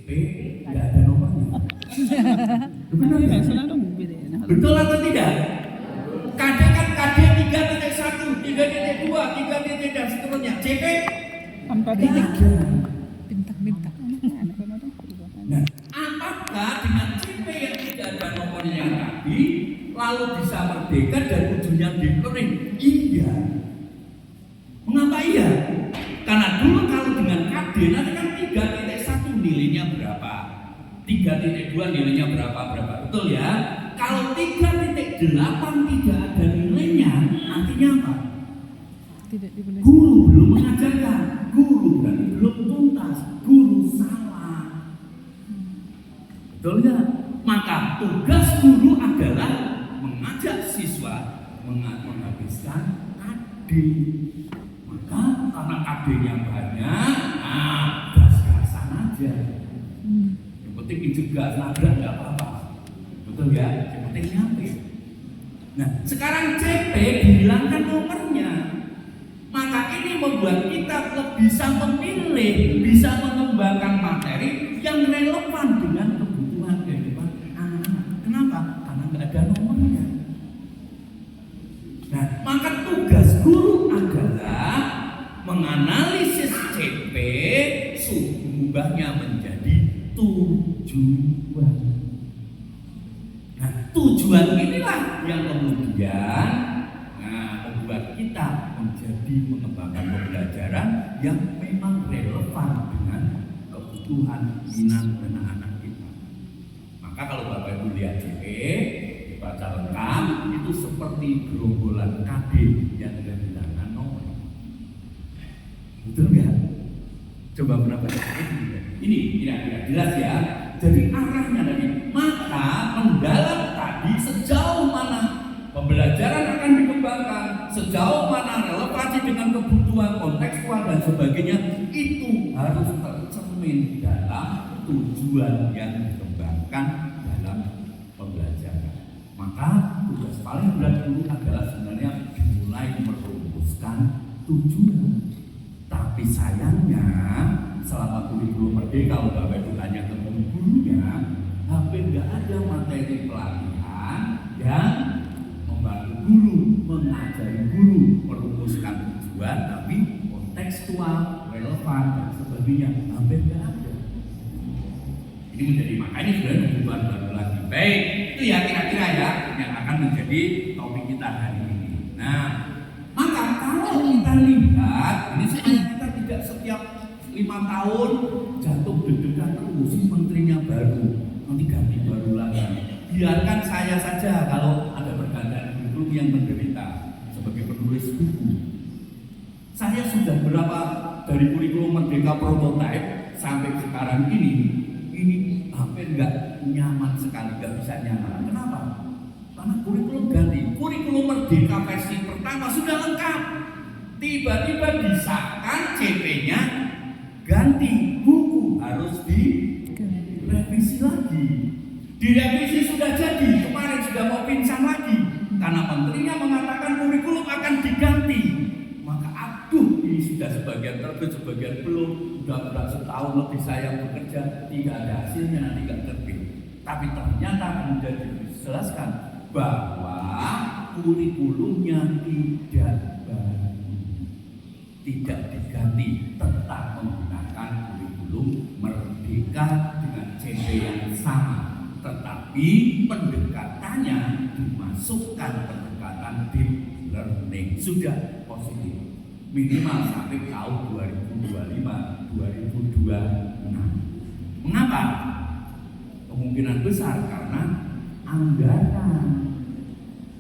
CP nggak ada nomornya. Benar nggak? Betul atau tidak? KD kan KD 3.1, 3.2, 3. Dan seterusnya. CP 4. Bintang-bintang. Nah, apakah dengan CP yang tidak ada nomornya tadi lalu bisa merdeka dan ujungnya dekering? Iya. Mengapa iya? Karena dulu kalau dengan KD nanti kan 3.1 nilainya berapa, 3.2 nilainya berapa, betul ya? Kalau 3.8 tidak ada nilainya, artinya apa? Guru belum mengajarkan, guru berarti belum tuntas, guru salah. Betul nggak? Maka tugas guru adalah mengajak siswa menghabiskan KD. Maka karena KD-nya banyak, gas-gasan aja. Yang penting dijegat, nabrak nggak apa-apa. Betul ya? Yang penting nyampe. Nah, sekarang CP dihilangkan nomornya. Maka ini membuat kita bisa memilih, bisa mengembangkan materi yang relevan dengan kebutuhan kehidupan anak-anak. Kenapa? Karena nggak ada nomornya. Nah, maka tugas guru adalah menganalisis CP, mengubahnya menjadi tujuan. Nah, tujuan inilah yang kemudian membuat kita menjadi mengembangkan pembelajaran yang memang relevan dengan kebutuhan minat anak-anak kita. Maka kalau Bapak Ibu lihat CP, dibaca lengkap, itu seperti gerombolan KD yang kehilangan nomor. Betul nggak? Coba pernah baca ini kira-kira jelas ya. Jadi arahnya tadi, maka mendalam tadi sejauh mana pembelajaran akan dikembangkan, sejauh mana relevansi dengan kebutuhan kontekstual dan sebagainya, itu harus tercermin dalam tujuan yang dikembangkan dalam pembelajaran. Maka tugas paling berat guru adalah sebenarnya dimulai merumuskan tujuan. Tapi sayangnya selama kurikulum merdeka, Bapak Ibu tanya ke gurunya, hampir nggak ada materi pelatihan yang membantu guru, mengajari guru merumuskan tujuan, tapi kontekstual, relevan dan sebagainya hampir nggak ada. Ini menjadi makanya sebenarnya kebutuhan baru lagi. Baik, itu ya kira-kira ya yang akan menjadi topik kita hari ini. Nah, maka kalau kita lihat ini supaya kita tidak setiap 5 tahun jatuh deg-degan terus menterinya baru, nanti ganti baru lagi. Biarkan saya saja kalau ada pergantian kurikulum yang menderita sebagai penulis buku. Saya sudah berapa dari kurikulum Merdeka prototipe sampai sekarang ini hampir nggak nyaman sekali, nggak bisa nyaman. Kenapa? Karena kurikulum ganti. Kurikulum Merdeka versi pertama sudah lengkap, tiba-tiba disahkan CP-nya ganti, buku harus direvisi lagi. Direvisi sudah jadi, kemarin sudah mau pingsan lagi karena menterinya mengatakan kurikulum akan diganti. Maka aduh, ini sudah sebagian terbit, sebagian belum. Sudah setahun lebih saya bekerja, tidak ada hasilnya, nanti tidak terbit. Tapi ternyata kemudian dijelaskan bahwa kurikulumnya tidak diganti, tetap menggunakan kurikulum Merdeka dengan CP yang sama, tetapi pendekatannya dimasukkan pendekatan deep learning, sudah positif minimal sampai tahun 2025-2026. Mengapa? Kemungkinan besar karena anggaran.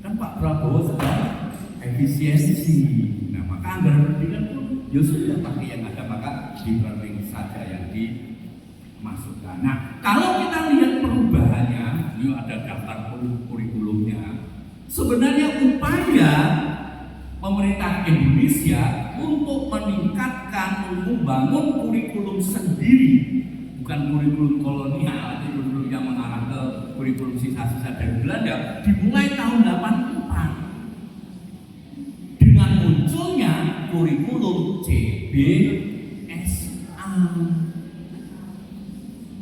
Kan Pak Prabowo sedang efisiensi. Nah, maka anggaran pendidikan pun ya sudah pakai yang ada, maka deep learning saja yang dimasukkan. Nah, kalau kita lihat perubahannya, ini ada daftar kurikulumnya. Sebenarnya upaya pemerintah Indonesia untuk meningkatkan, membangun kurikulum sendiri, bukan kurikulum kolonial, itu kurikulum yang mengarah ke kurikulum sisa-sisa dari Belanda, dimulai tahun 84 dengan munculnya kurikulum CBSA.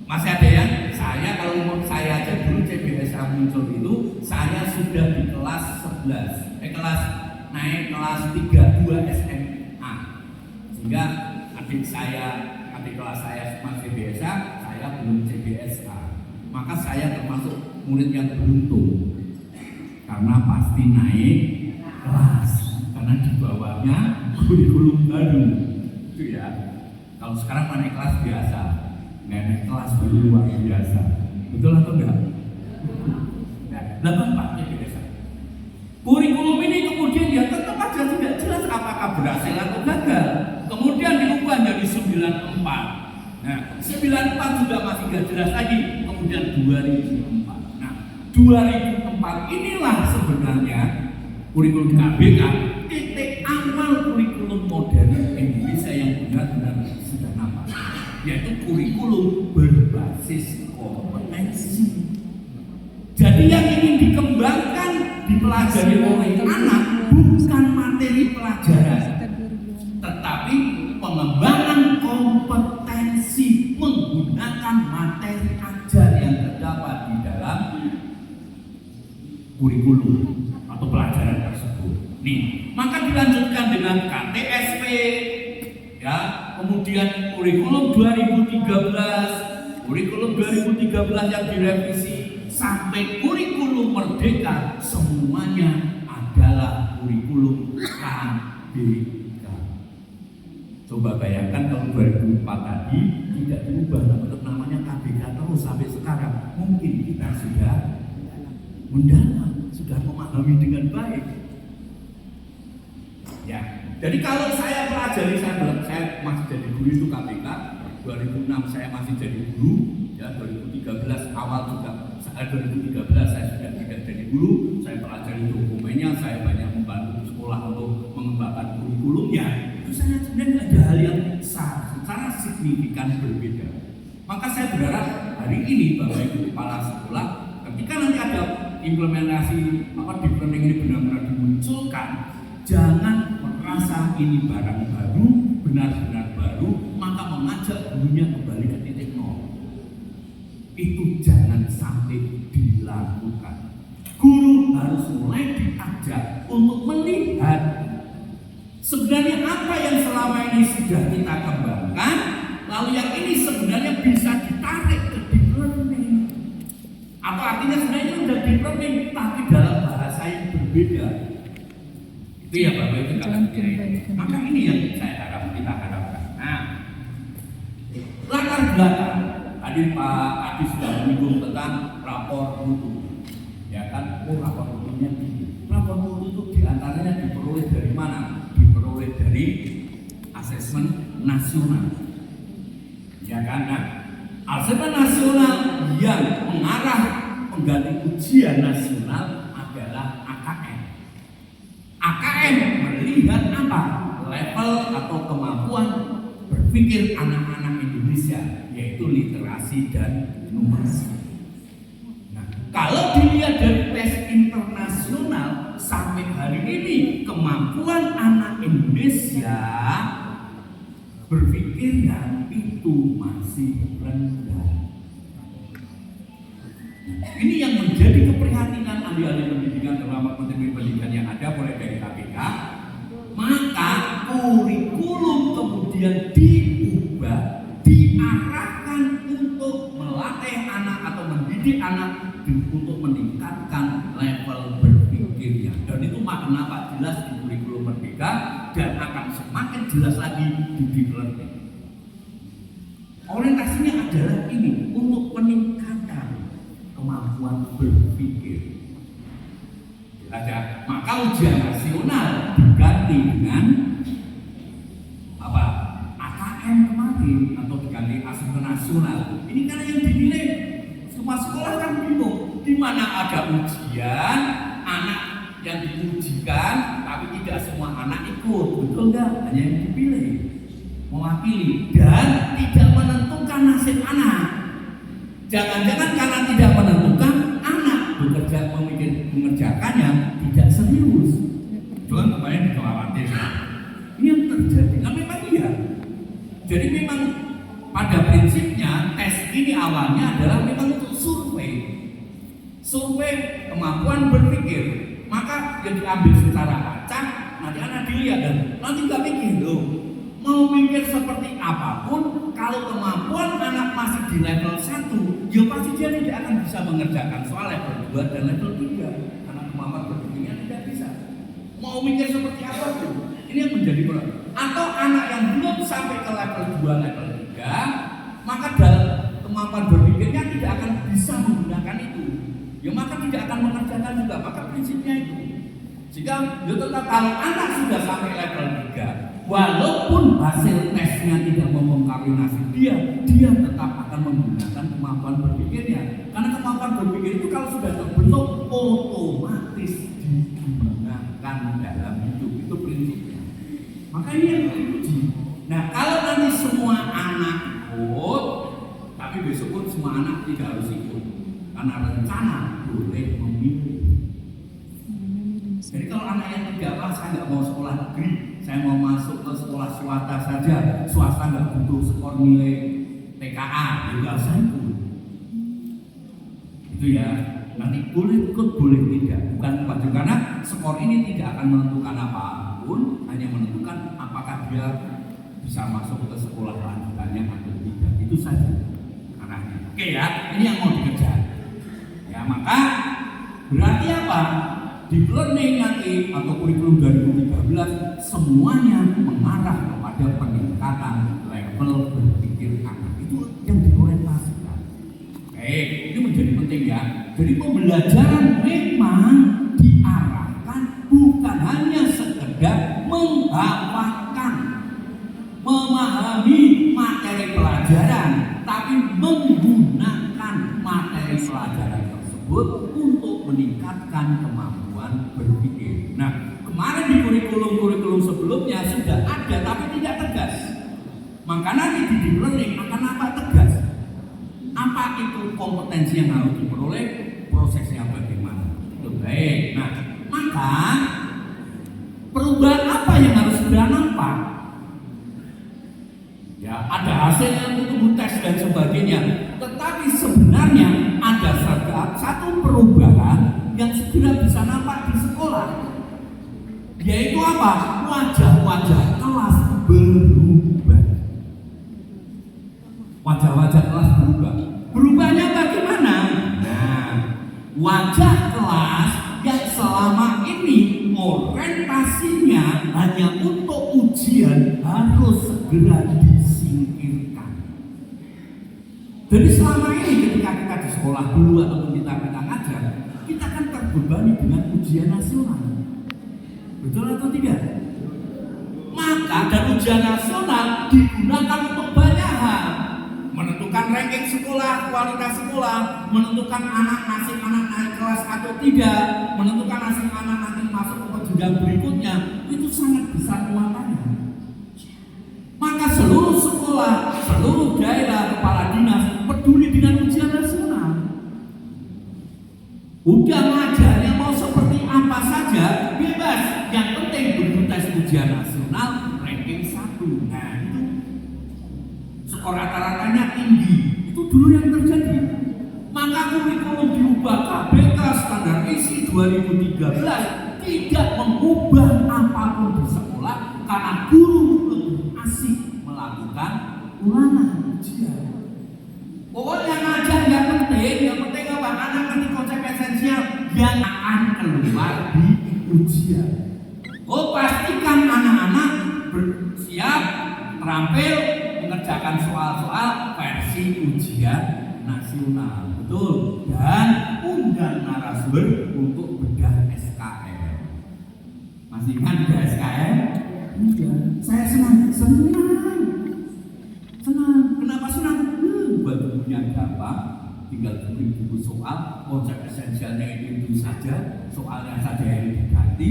Mas Makanya kalau menurut saya aja dulu CBSA muncul itu saya sudah di kelas 11, naik kelas 32 SMA. Sehingga adik kelas saya masih CBSA, saya belum CBSA. Maka saya termasuk murid yang beruntung karena pasti naik kelas, karena di bawahnya kurikulum baru. Itu ya. Kalau sekarang naik kelas biasa, naik kelas baru luar biasa. Betul atau enggak? Nah, pakai biasa. Kurikulum ini kemudian ya tetap aja tidak jelas apakah berhasil atau gagal. Kemudian diubah jadi 94. Nah, 94 juga masih gak jelas lagi. Kemudian 2004. Nah, 2004 inilah sebenarnya kurikulum KBK, titik awal kurikulum modern Indonesia yang benar-benar sudah nampak, yaitu kurikulum berbasis kompetensi. Jadi yang ingin dikembangkan, dipelajari oleh anak bukan materi pelajaran, tetapi pengembangan kompetensi menggunakan materi ajar yang terdapat di dalam kurikulum atau pelajaran tersebut. Nih, maka dilanjutkan dengan KTSP, ya, kemudian kurikulum 2013 yang direvisi sampai kurikulum merdeka, semuanya adalah kurikulum KBK. Coba bayangkan kalau 2004 tadi tidak diubah, tetap namanya KBK terus sampai sekarang, mungkin kita sudah mendalam, sudah memahami dengan baik. Ya, jadi kalau saya pelajari, saya masih jadi guru itu KBK. 2006 saya masih jadi guru, ya 2013 awal juga, 2013 saya sudah tidak jadi guru. Saya pelajari dokumennya, saya banyak membantu sekolah untuk mengembangkan kurikulumnya. Itu saya sebenarnya ada hal yang secara signifikan berbeda. Maka saya berharap hari ini Bapak Ibu Kepala Sekolah, ketika nanti ada implementasi deep learning ini benar-benar dimunculkan, jangan merasa ini barang baru, benar-benar baru, maka mengajak gurunya kembali ke titik nol. Itu jangan sampai dilakukan. Guru harus mulai diajak untuk melihat sebenarnya apa yang selama ini sudah kita kembangkan, lalu yang ini sebenarnya bisa ditarik ke deep learning. Apa artinya sebenarnya udah deep learning tapi dalam bahasa yang berbeda. Itu ya Bapak Ibu kalian kira. Maka ini yang kita harapkan. Nah, latar belakang tadi Pak Adi sudah menyinggung tentang rapor mutu. Ya kan, rapor mutunya tinggi. Rapor mutu itu diantaranya diperoleh dari mana? Diperoleh dari asesmen nasional. Ya kan, nah, asesmen nasional yang mengarah pengganti ujian nasional adalah AKN. AKN melihat apa? Level atau kemampuan berpikir anak-anak Indonesia, yaitu literasi dan numerasi. Nah, kalau dilihat dari tes internasional sampai hari ini, kemampuan anak Indonesia berpikirnya itu masih rendah. Ini yang menjadi keprihatinan ahli-ahli pendidikan, terutama Menteri Pendidikan yang ada mulai dari KPK. Maka kurikulum kemudian diubah, diarahkan untuk melatih anak atau mendidik anak untuk meningkatkan level berpikirnya. Dan itu makna Pak jelas di kurikulum merdeka dan akan semakin jelas lagi di deep learning. Orientasinya adalah ini, untuk peningkatan kemampuan berpikir. Maka ujian nasional diganti dengan apa? AKN kemarin atau diganti asesmen nasional. Ini karena yang dinilai semua sekolah kan bingung. Di mana ada ujian, anak yang diujikan, tapi tidak semua anak ikut, betul nggak? Hanya yang dipilih, mewakili dan tidak menentukan nasib anak. Jangan-jangan karena tidak menentukan, anak bekerja mengerjakannya tidak serius. Jangan kemarin dikhawatir. Ini yang terjadi. Nah memang iya. Jadi memang pada prinsipnya tes ini awalnya adalah memang untuk survei kemampuan berpikir, maka yang diambil secara acak, nanti anak dilihat dan nanti nggak mikir loh. Mau mikir seperti apapun, kalau kemampuan anak masih di level 1, ya pasti dia tidak akan bisa mengerjakan soal level 2 dan level 3 karena kemampuan berpikirnya tidak bisa. Mau mikir seperti apapun, ini yang menjadi problem. Atau anak yang belum sampai ke level 2, level 3, maka dalam kemampuan berpikirnya tidak akan bisa menggunakan itu. Ya maka tidak akan mengerjakan juga, maka prinsipnya itu. Jika ya tetap kalau anak sudah sampai level 3, walaupun hasil tesnya tidak mengkombinasi dia tetap akan menggunakan kemampuan berpikirnya. Karena kemampuan berpikir itu kalau sudah terbentuk otomatis digunakan dalam hidup, itu prinsipnya. Maka ini yang diuji. Nah kalau nanti semua anak ikut, tapi besok pun semua anak tidak harus ikut, karena rencana boleh memilih. Jadi kalau anak yang tidak saya nggak mau sekolah negeri, saya mau masuk ke sekolah swasta saja, swasta nggak butuh skor nilai TKA, juga saya ikut. Itu ya, nanti boleh ikut, boleh tidak, bukan wajib, karena skor ini tidak akan menentukan apapun, hanya menentukan apakah dia bisa masuk ke sekolah lanjutannya atau tidak. Itu saja arahnya. Oke ya, ini yang mau dikejar. Ya maka berarti apa? Deep learning nanti atau kurikulum 2013 semuanya mengarah kepada peningkatan level berpikir anak. Itu yang diorientasikan. Oke, ini menjadi penting ya. Jadi pembelajaran memang diarahkan bukan hanya sekedar menghafalkan, memahami materi pelajaran, tapi menggunakan materi pelajaran tersebut untuk meningkatkan kemampuan berpikir. Nah, kemarin di kurikulum sebelumnya sudah ada tapi tidak tegas. Maka nanti di deep learning akan apa tegas? Apa itu kompetensi yang harus diperoleh? Prosesnya bagaimana? Itu baik. Nah, maka perubahan apa yang harus sudah nampak? Ya, ada hasilnya untuk tes dan sebagainya. Tetapi sebenarnya ada satu perubahan yang segera bisa nampak di sekolah, yaitu apa? Wajah-wajah kelas berubah. Wajah-wajah kelas berubah. Berubahnya bagaimana? Nah, wajah kelas yang selama ini orientasinya hanya untuk ujian harus segera disingkirkan. Jadi selama ini ketika kita di sekolah dulu ataupun kita ngajar, kita kan terbebani dengan ujian nasional. Betul atau tidak? Maka dan ujian nasional digunakan untuk banyak hal. Menentukan ranking sekolah, kualitas sekolah, menentukan anak nasib anak naik kelas atau tidak, menentukan nasib anak nanti masuk ke jenjang berikutnya, itu sangat besar muatannya. Maka seluruh sekolah, seluruh daerah, kepala dinas peduli dengan ujian nasional. Udah ngajarnya mau seperti apa saja, bebas. Yang penting begitu tes ujian nasional ranking 1. Nah itu skor rata-ratanya tinggi. Itu dulu yang terjadi. Maka kurikulum diubah, KBK standar isi 2013 tidak mengubah apapun di sekolah karena guru lebih asik melakukan ulangan ujian. Pokoknya ngajar yang penting apa? Anak nanti konsep esensial yang akan keluar di ujian. Pastikan anak-anak bersiap, terampil mengerjakan soal-soal versi ujian nasional, betul. Dan undang narasumber untuk bedah SKM. Masih ingat bedah SKM? Enggak. Saya senang. Kenapa senang? Buat bukunya gampang, tinggal bikin buku soal, konsep esensialnya itu saja, soalnya saja yang diganti,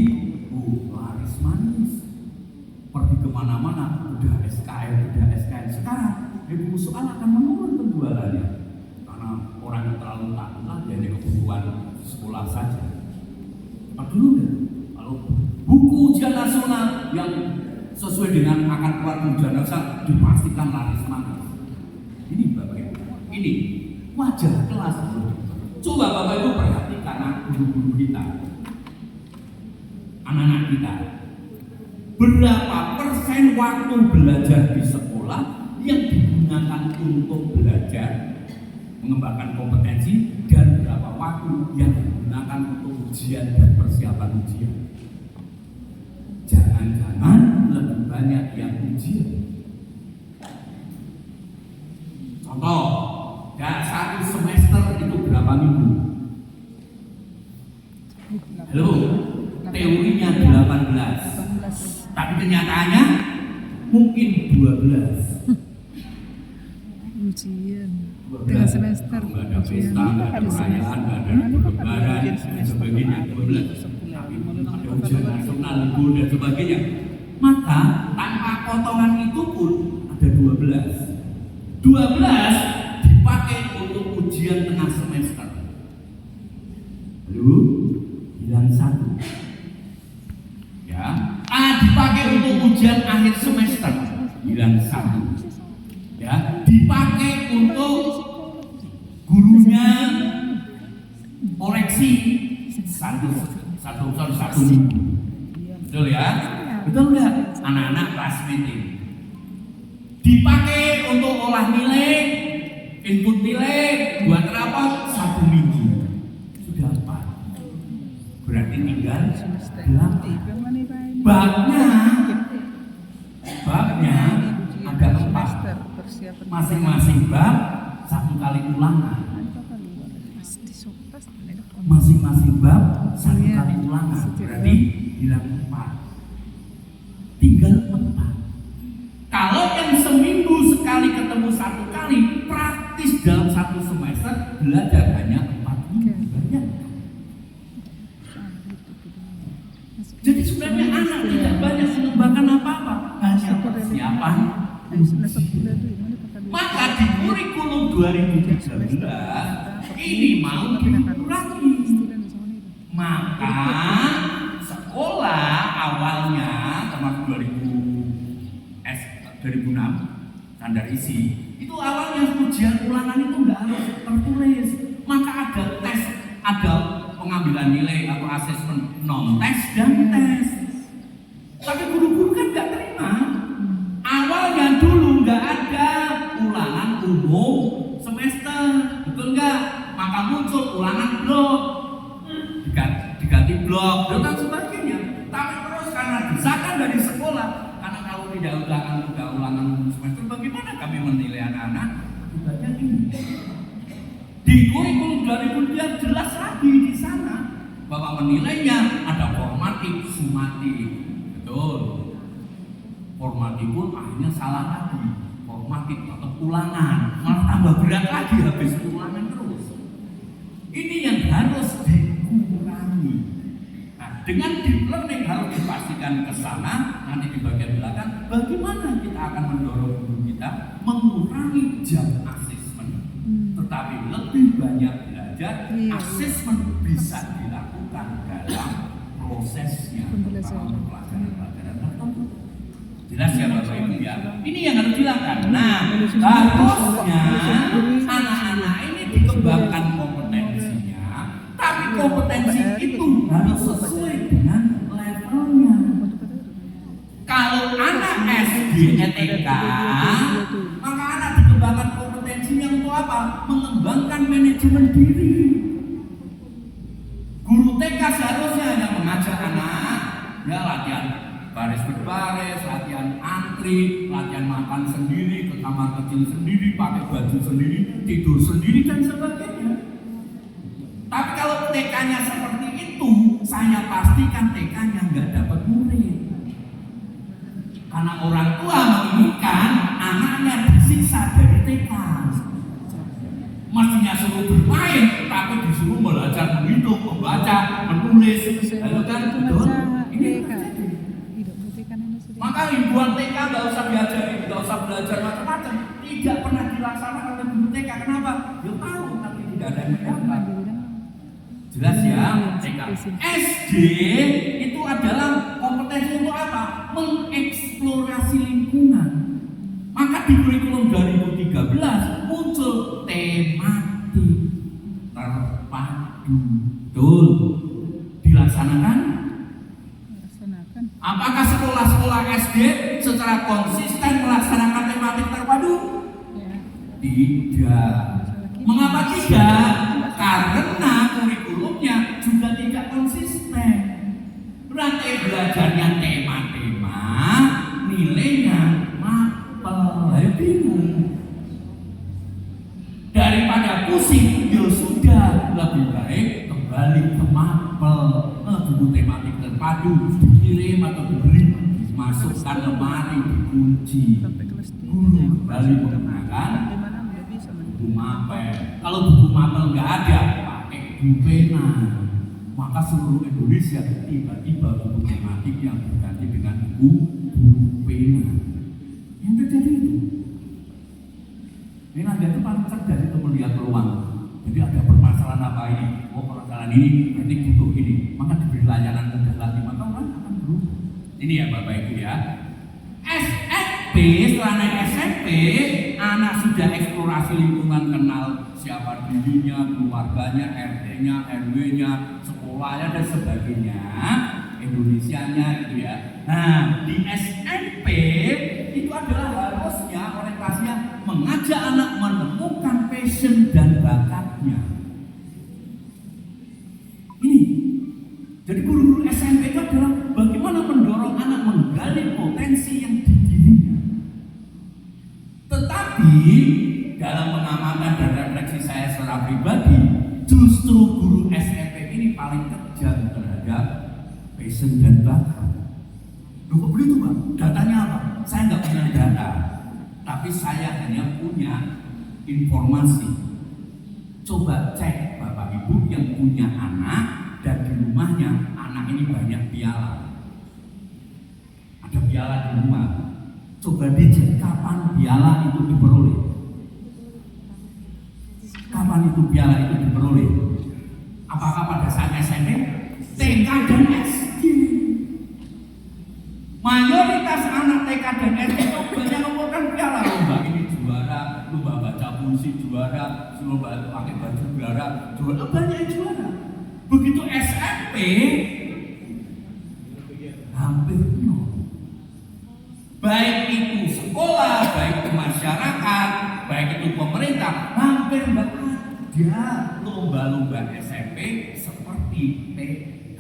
laris manis. Pergi kemana-mana, udah SKM. Sekarang, buku soal akan menurun penjualannya, karena orang yang terlalu takutlah jadi kebutuhan sekolah saja. Dulu deh, kalau buku ujian nasional yang sesuai dengan akan keluar ujian nasional dipastikan laris manis. Ini Bapak Ibu, ini wajah kelas. Coba Bapak Ibu perhatikan. anak-anak guru-guru kita, anak-anak kita, berapa persen waktu belajar di sekolah yang digunakan untuk belajar mengembangkan kompetensi dan berapa waktu yang digunakan untuk ujian dan persiapan ujian. Jangan-jangan lebih banyak yang ujian. Contoh, satu semester itu berapa minggu? Halo, teorinya 18, tapi kenyataannya mungkin 12. Ujian dengan semester, nggak ada pesta, nggak ada perayaan, nggak ada lebaran dan sebagainya. 12. Tapi ada ujian nasional, libur dan sebagainya. Maka tanpa potongan itu pun ada 12. 12 dipakai untuk ujian tengah semester. Lalu bilang 1. Ya, dipakai untuk ujian akhir semester. Bilang 1. Ya, dipakai untuk gurunya koreksi satu minggu. Betul ya? Betul nggak? Anak-anak kelas meeting dipakai untuk olah nilai, input nilai, buat rapot 1 minggu. Sudah apa? Berarti tinggal 8. Babnya ada 4. Masing-masing bab 1 kali ulangan. Masing-masing bab 1 kali ulangan. Berarti bilang 4. Tinggal 4. Kalau yang seminggu sekali ketemu 1 kali, praktis dalam 1 semester belajar hanya 4 minggu. Banyak. Jadi sebenarnya anak tidak banyak mengembangkan apa-apa, hanya persiapan. Maka di kurikulum 2013 ini mau dikurangi. Maka sekolah awalnya termasuk 2006 standar isi itu awalnya ujian ulangan itu nggak harus tertulis. Maka ada tes, ada pengambilan nilai atau asesmen non tes dan tes. Tapi guru-guru kan nggak terima. Awalnya dulu nggak ada ulangan umum semester, betul nggak? Maka muncul ulangan blok, diganti blok dan sebagainya. Tapi terus karena desakan dari sekolah, karena kalau tidak ulangan semester, bagaimana kami menilai anak-anak? Akibatnya ini. Di kurikulum 2003 jelas lagi di sana bahwa menilainya ada formatif, sumatif, betul. Formatif pun akhirnya salah lagi, formatif atau ulangan, malah tambah berat lagi habis ulangan terus. Ini yang harus dikurangi. Nah, dengan deep learning harus dipastikan ke sana. Nanti di bagian belakang, bagaimana kita akan mendorong guru kita mengurangi jam asesmen, tetapi lebih banyak belajar. Asesmen bisa dilakukan dalam prosesnya, dalam pelajaran-pelajaran tertentu. Jelas ya Bapak Ibu ya. Ini yang harus dilakukan. Nah, harusnya anak-anak ini dikembangkan kompetensinya, tapi kompetensi itu harus sesuai dengan levelnya. Kalau anak SD TK, maka anak dikembangkan kompetensinya untuk apa? Mengembangkan manajemen diri. Guru TK seharusnya hanya mengajak anak ya latihan baris berbaris, latihan antri, latihan makan sendiri, ke kamar kecil sendiri, pakai baju sendiri, tidur sendiri dan sebagainya. Tapi kalau TK-nya seperti itu, saya pastikan TK-nya nggak dapat murid. Karena orang tua menginginkan anaknya disiksa dari TK. Mestinya suruh bermain, tapi disuruh belajar menghitung, membaca, menulis. Lalu kan betul? Ini maka ribuan TK nggak usah diajari, nggak usah belajar macam-macam, tidak pernah dilaksanakan oleh guru TK. Kenapa? Dia tahu nanti tidak ada yang mendapat. Jelas ya, TK. SD itu adalah kompetensi untuk apa? Mengeksplorasi lingkungan. Maka di kurikulum 2013 muncul tematik terpadu. Tuh. Tidak. Mengapa tidak? Karena kurikulumnya juga tidak konsisten. Rantai belajarnya tema-tema, nilainya mapel. Ayo bingung. Daripada pusing, ya sudah, lebih baik kembali ke mapel. Buku tematik terpadu dikirim atau diberi, dimasukkan lemari, dikunci. Guru kembali menggunakan buku mapel. Kalau buku mapel nggak ada, pakai buku pena. Maka seluruh Indonesia tiba-tiba buku tematik yang berganti dengan buku pena. Yang terjadi itu. Ini Naga itu paling cerdas itu melihat peluang. Jadi ada permasalahan apa ini? Oh, permasalahan ini berarti butuh ini. Maka diberi layanan mudah lagi, maka orang akan berubah. Ini ya Bapak Ibu ya. SMP, setelah naik SMP, anak sudah eksplorasi lingkungan, kenal siapa dirinya, keluarganya, RT-nya, RW-nya, sekolahnya dan sebagainya, Indonesianya gitu ya. Nah, di SMP itu adalah harusnya orientasinya mengajak anak menemukan passion dan bakatnya. Ini. Jadi guru-guru SMP itu adalah bagaimana mendorong anak menggali potensi yang di dirinya. Tetapi dalam pengamatan dan refleksi saya secara pribadi, justru guru SMP ini paling kejam terhadap passion dan bakat. Loh kok begitu Pak? Datanya apa? Saya nggak punya data, tapi saya hanya punya informasi. Coba cek Bapak Ibu yang punya anak dan di rumahnya anak ini banyak piala. Ada piala di rumah. Coba dicek kapan piala itu diperoleh. Kapan itu piala itu diperoleh? Apakah pada saat SMP, TK dan SD? Mayoritas anak TK dan SD itu banyak mengumpulkan piala. Lomba ini juara, lomba baca puisi juara, lomba pakai baju juara, banyak juara. Begitu SMP hampir nol. Baik itu sekolah, baik itu masyarakat, baik itu pemerintah, hampir nggak ada lomba-lomba SMP seperti TK.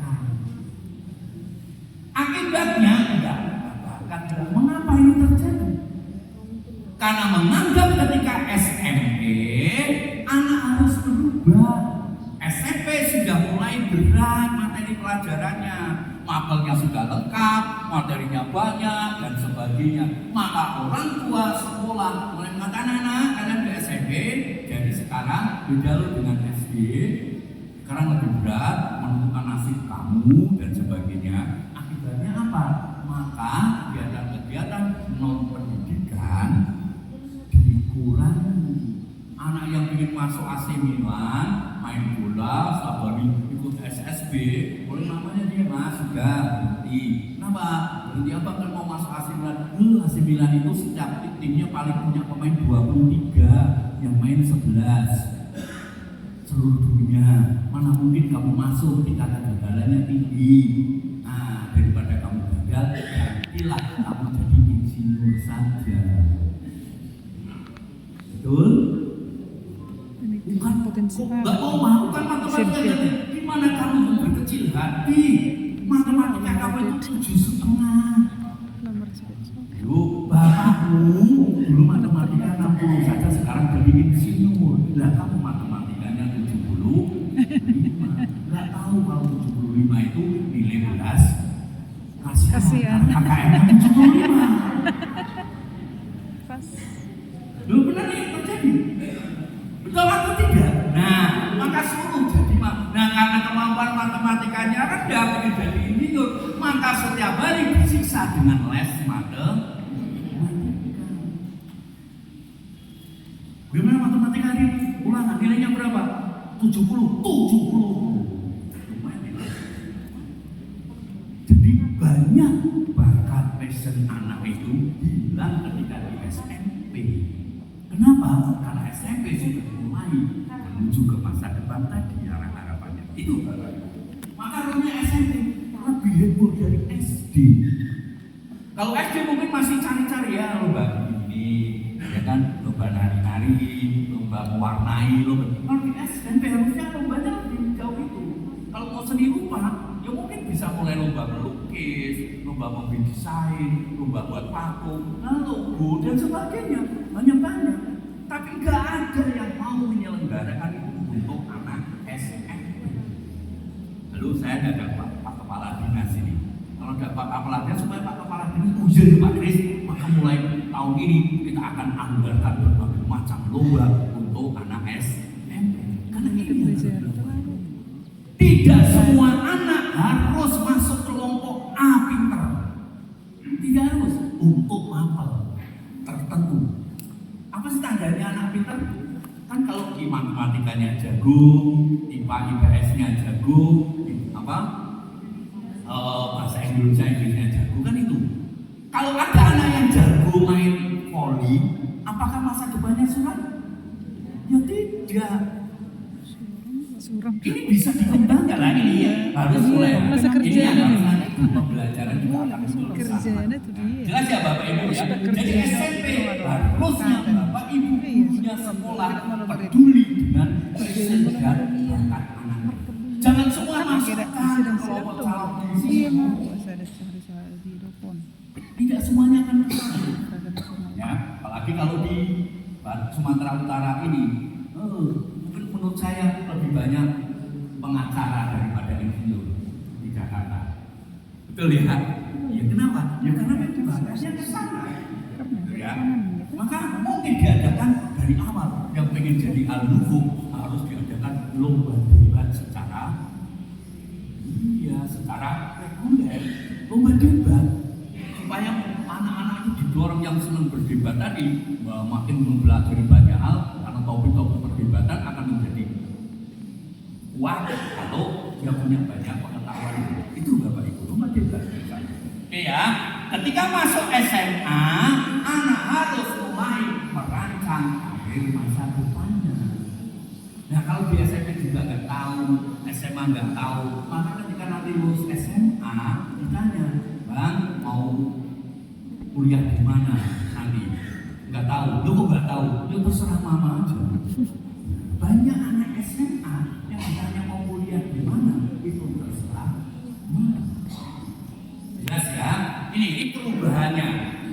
Akibatnya enggak bakat. Mengapa ini terjadi? Karena menganggap ketika SMP anak harus berubah. SMP sudah mulai berat materi pelajarannya, mapelnya sudah lengkap, materinya banyak dan sebagainya. Maka orang tua sekolah mulai mengatakan anak kalian di SMP, jadi sekarang beda loh dengan SD. Sekarang lebih berat menentukan nasib kamu dan sebagainya. Akibatnya apa? Maka kegiatan-kegiatan non pendidikan dikurangi. Anak yang ingin masuk AC Milan, main bola, sabari ikut SSB, boleh namanya dia Mas, sudah berhenti. Kenapa? Berhenti apa kan mau masuk AC Milan? AC Milan itu setiap timnya paling punya pemain 23, yang main 11 seluruh dunia. Mana mungkin kamu masuk, tingkat kegagalannya tinggi. Nah, daripada kamu gagal, gantilah kamu jadi insinyur saja. Betul? Bukan potensi nggak mau bukan matematika. Gimana kamu yang berkecil hati? Matematika kamu itu 7,5. Yuk, bapakmu dulu matematika 60 saja, sekarang jadi insinyur. Lah kamu matematikanya 75. Nggak tahu kalau 75 itu nilai belas. Kasihan. KKM 75. Pas. Loh benar nih terjadi. Betul atau tidak? Nah, maka suruh jadi nah karena kemampuan matematikanya rendah ingin jadi insinyur, maka setiap hari disiksa dengan les matematika. Gimana matematika hari ini? Ulangan nilainya berapa? 70. Jadi banyak bakat passion anak itu hilang ketika di SMP. Kenapa? Karena SMP sudah mulai menuju ke masa depan tadi harapannya. Itu maka rohnya SMP lebih heboh dari SD. Kalau SD mungkin masih cari-cari ya lomba ini, ya kan lomba nari-nari mengajari, lomba mewarnai, lomba. Kalau di SMP harusnya lombanya lebih jauh itu. Kalau mau seni rupa, ya mungkin bisa mulai lomba melukis, lomba membuat desain, lomba buat patung, logo dan sebagainya. Banyak. Tapi nggak ada yang mau menyelenggarakan itu untuk anak SMP. Lalu saya ada Pak Kepala Dinas ini. Kalau ada Pak Kepala Dinas, supaya Pak Kepala Dinas ujian Pak Kris, maka mulai tahun ini kita akan anggarkan berbagai macam lomba untuk anak SMP. Karena ini tidak semua anak harus masuk kelompok A pinter. Tidak harus untuk mapel tertentu. Apa standarnya anak pinter? Kan kalau di matematikanya jago, IPA IPS-nya jago, bahasa Inggrisnya jago, kan itu. Kalau ada anak yang jago main voli, apakah masa depannya suram? Ya tidak. Suram. Ini bisa dikembangkan lagi ya. Harus mulai. Masa kerja ini pembelajaran juga akan kerjanya tuh dia. jelas ya Bapak Ibu ya. Jadi SMP harusnya Bapak Ibu punya sekolah peduli dengan riset dan bakat anak. Jangan semua masukkan kelompok calon di sini. Tidak semuanya akan ya, apalagi kalau di Sumatera Utara ini, mungkin menurut saya lebih banyak pengacara daripada insinyur di Jakarta. Betul ya? Ya kenapa? Ya karena itu bahasanya ke sana. Ya. Maka mungkin diadakan dari awal yang pengen jadi alumni harus diadakan lomba debat secara reguler, lomba debat supaya anak-anak itu didorong yang senang berdebat tadi makin mempelajari banyak hal karena topik-topik perdebatan akan menjadi kuat kalau dia punya banyak pengetahuan itu Bapak Ibu lomba debat. Oke ya, ketika masuk SMA anak harus mulai merancang karir masa depannya. Nah kalau di SMP juga nggak tahu, SMA nggak tahu, maka ketika nanti lulus SMA ditanya, Bang mau kuliah di mana nanti? Nggak tahu, lu kok nggak tahu? Ya terserah mama aja. Banyak anak SMA yang ditanya mau kuliah di mana, itu terserah mama. Jelas ya? Ini perubahannya.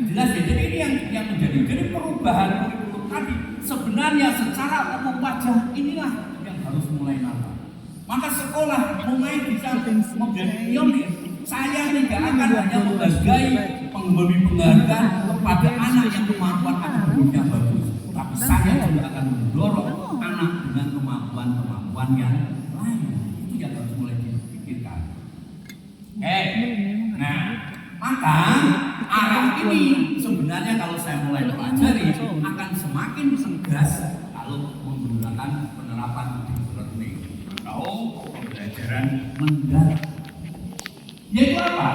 Jelas ya. Jadi ini yang menjadi perubahan kurikulum tadi sebenarnya secara umum wajah inilah yang harus mulai nampak. Maka sekolah mulai bisa menjadi pionir. Saya tidak akan hanya memberi penghargaan kepada anak yang kemampuan akademiknya bagus, tapi saya juga akan mendorong anak dengan kemampuan yang lain. Itu yang harus mulai dipikirkan. Nah, maka arah ini sebenarnya kalau saya mulai pelajari akan semakin tegas kalau menggunakan penerapan deep learning atau pembelajaran mendalam. Yaitu apa?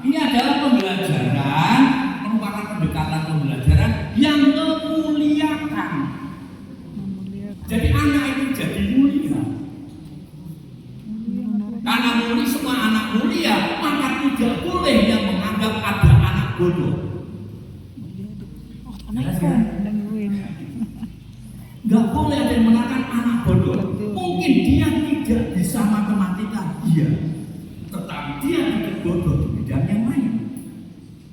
Ini adalah pembelajaran merupakan pendekatan pembelajaran yang memuliakan. Jadi anak itu jadi mulia. Karena mulia semua anak mulia, maka tidak boleh yang menganggap ada anak bodoh. Gak boleh ada yang mengatakan anak bodoh. Mungkin dia tidak bisa matematika, iya, tetapi dia tidak bodoh di bidang yang lain.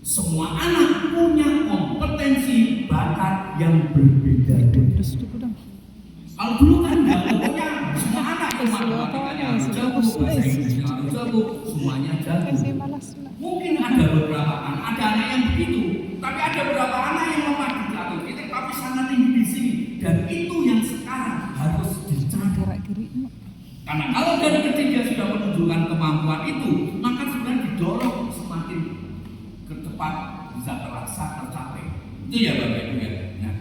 Semua anak punya kompetensi bakat yang berbeda-beda. Kalau dulu kan nggak pokoknya semua anak itu matematikanya harus jago, bahasa Inggrisnya harus jago, semuanya jago. Mungkin ada beberapa anak, ada anak yang begitu, tapi ada beberapa anak yang lemah di jatuh titik, tapi sangat tinggi di sini, dan itu yang sekarang harus dicari. Karena kalau dari kecil dia sudah menunjukkan kemampuan itu, maka sebenarnya didorong semakin ke depan bisa tercapai. Itu ya Bapak Ibu ya. Nah,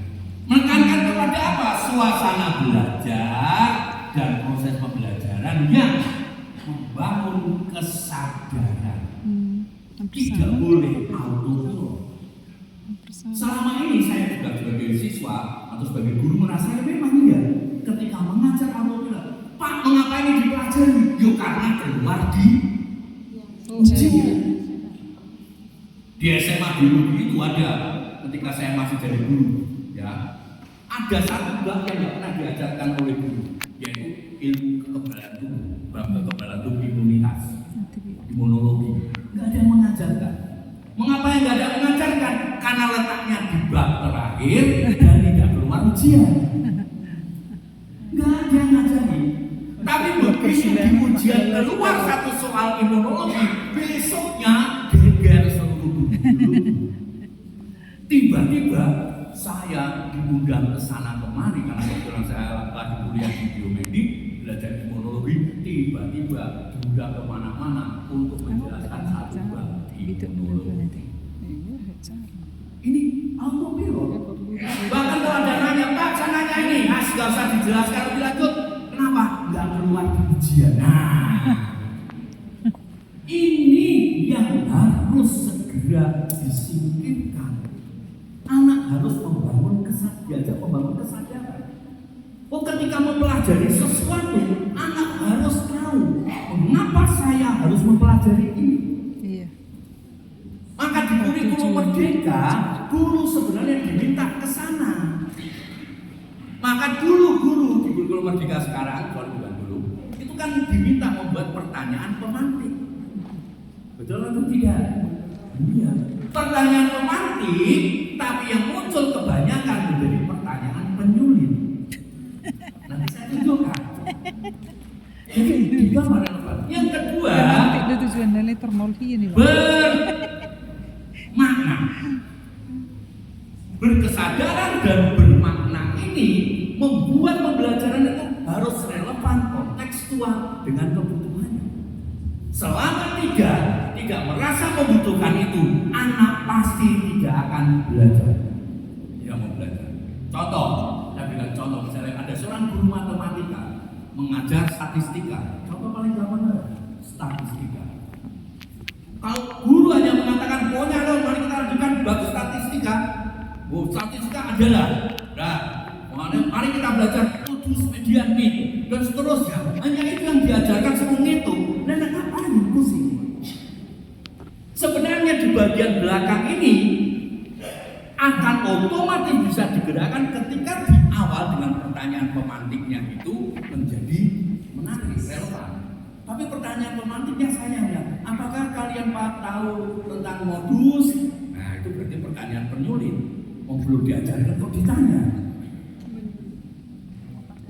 menekankan kepada apa? Suasana belajar dan proses pembelajaran yang membangun kesadaran. Tidak boleh autopilot. Selama ini saya juga sebagai siswa atau sebagai guru merasa memang iya ketika mengajar autopilot. Pak, mengapa ini dipelajari? Yuk karena keluar di ujian. Di SMA dulu itu ada ketika saya masih jadi guru, ya. Ada satu bab yang nggak pernah diajarkan oleh guru, yaitu ilmu kekebalan tubuh, bab kekebalan tubuh imunologi. Nggak ada yang mengajarkan. Mengapa yang nggak ada yang mengajarkan? Karena letaknya di bab terakhir dan tidak keluar ujian. Nggak ada yang ngajarin. Tapi begitu di ujian keluar satu soal imunologi, besoknya geger seluruh guru. Tiba-tiba saya diundang ke sana kemari karena kebetulan saya lagi kuliah di biomedik, belajar imunologi. Tiba-tiba diundang kemana-mana untuk menjelaskan satu bab imunologi. Ini autopilot. Bahkan kalau ada nanya, Pak, saya nanya ini, nggak usah dijelaskan lebih lanjut. Kenapa? Nggak keluar di ujian. Nah, ini yang harus segera disingkirkan. Anak harus membangun diajak membangun kesadaran. Oh, ketika mempelajari sesuatu, anak harus tahu mengapa saya harus mempelajari ini. Iya. Maka di kurikulum Merdeka, guru sebenarnya diminta ke sana. Maka dulu guru di kurikulum Merdeka sekarang, kalau bukan dulu, itu kan diminta membuat pertanyaan pemantik. Betul atau tidak? Iya. Pertanyaan pemantik, tapi yang muncul kebanyakan menjadi pertanyaan penyulit. Nanti saya tunjukkan. Jadi tiga relevan. Yang kedua, Itu tujuannya termolki ini. bermakna. Berkesadaran dan bermakna ini membuat pembelajaran itu harus relevan kontekstual dengan kebutuhannya. Selama tidak merasa membutuhkan itu, anak pasti tidak akan belajar. Tidak mau belajar. Contoh, saya berikan contoh, misalnya ada seorang guru matematika mengajar statistika. Contoh paling gampang adalah statistika. Kalau guru hanya mengatakan, pokoknya dong, mari kita lanjutkan bab statistika. Oh, statistika adalah, mari kita belajar modus median mean dan seterusnya. Hanya itu yang diajarkan sebelum itu. Dan ngapain pusing? Sebenarnya di bagian belakang ini akan otomatis bisa digerakkan ketika di awal dengan pertanyaan pemantiknya itu menjadi menarik, relevan. Tapi pertanyaan pemantiknya saya lihat, apakah kalian tahu tentang modus? Nah, itu berarti pertanyaan penyulit. Belum diajarkan kok ditanya.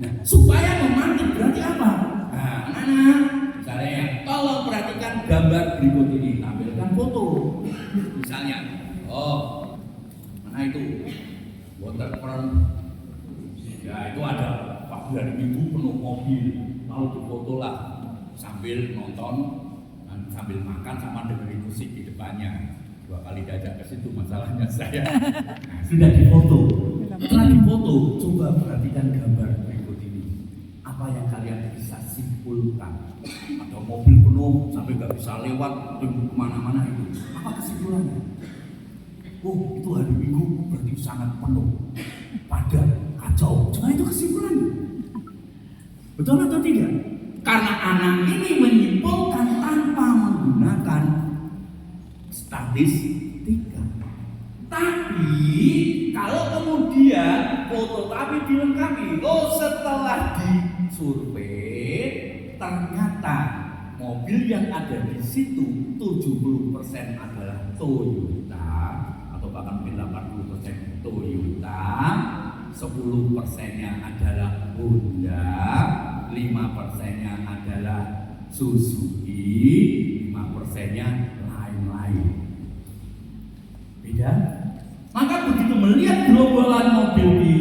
Nah, supaya memantik berarti apa? Nah, anak-anak, misalnya, tolong perhatikan gambar berikut ini. Tampilkan foto. Misalnya, mana itu? Waterfront. Ya, itu ada pagi hari Minggu penuh mobil. Lalu difoto lah sambil nonton, sambil makan sama dengerin musik di depannya. 2 kali diajak ke situ masalahnya saya. Nah, sudah difoto. Setelah difoto, coba perhatikan gambar berikut ini. Apa yang kalian bisa simpulkan? Ada mobil penuh sampai nggak bisa lewat kemana-mana itu. Apa kesimpulannya? Oh, itu hari Minggu berarti sangat penuh, padat, kacau. Cuma itu kesimpulannya. Betul atau tidak? Karena anak ini menyimpulkan tanpa menggunakan statistika. Tapi kalau kemudian foto tapi dilengkapi, setelah disurvei ternyata mobil yang ada di situ 70% adalah Toyota atau bahkan mungkin 80% Toyota, 10%-nya adalah Honda, 5%-nya adalah Suzuki, 5%-nya lain-lain. Beda? Maka begitu melihat gerombolan mobil di